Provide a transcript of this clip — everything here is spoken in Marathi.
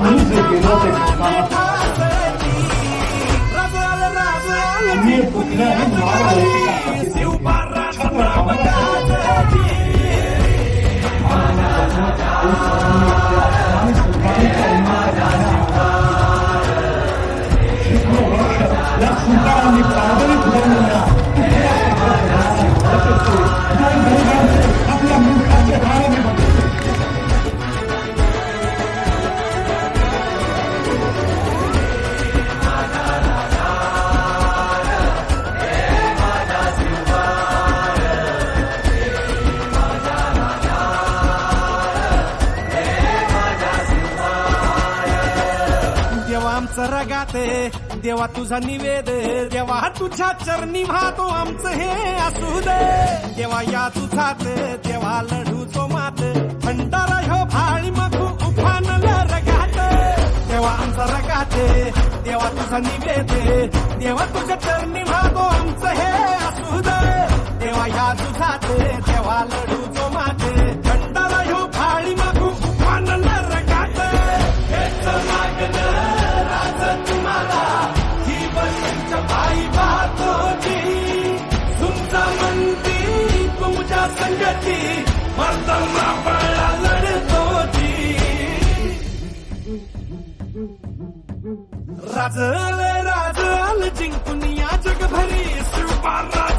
माणूस आहे गेलो ते मी कुठल्याही या सुलतानांनी पारदर्शक बनवल्या आपल्या मुलखाचे भारत देवा आमचं रगाते देवा तुझा निवेद देवा तुझ्या चरणी वाहतो आमचं हे असू दे देवा या तुझात देवा लढू तो मात भंडारा ह्यो भाळी मखू उफानला रगात देवा आमचा रगाते देवा तुझा निवेद देवा तुझ्या चरणी वाहतो आमचं हे असू दे देवा या तुझात देवा लढू तो मात भंडारा ह्यो भाळी मखू उफानला रगात हेच मागणं तुम्हाला ही बसच्या पायी पाहतोची तुमचा म्हणती तुमच्या संगती मर्दमा पळा लढतोची राज आल जिंकून या जगभरी सुपारा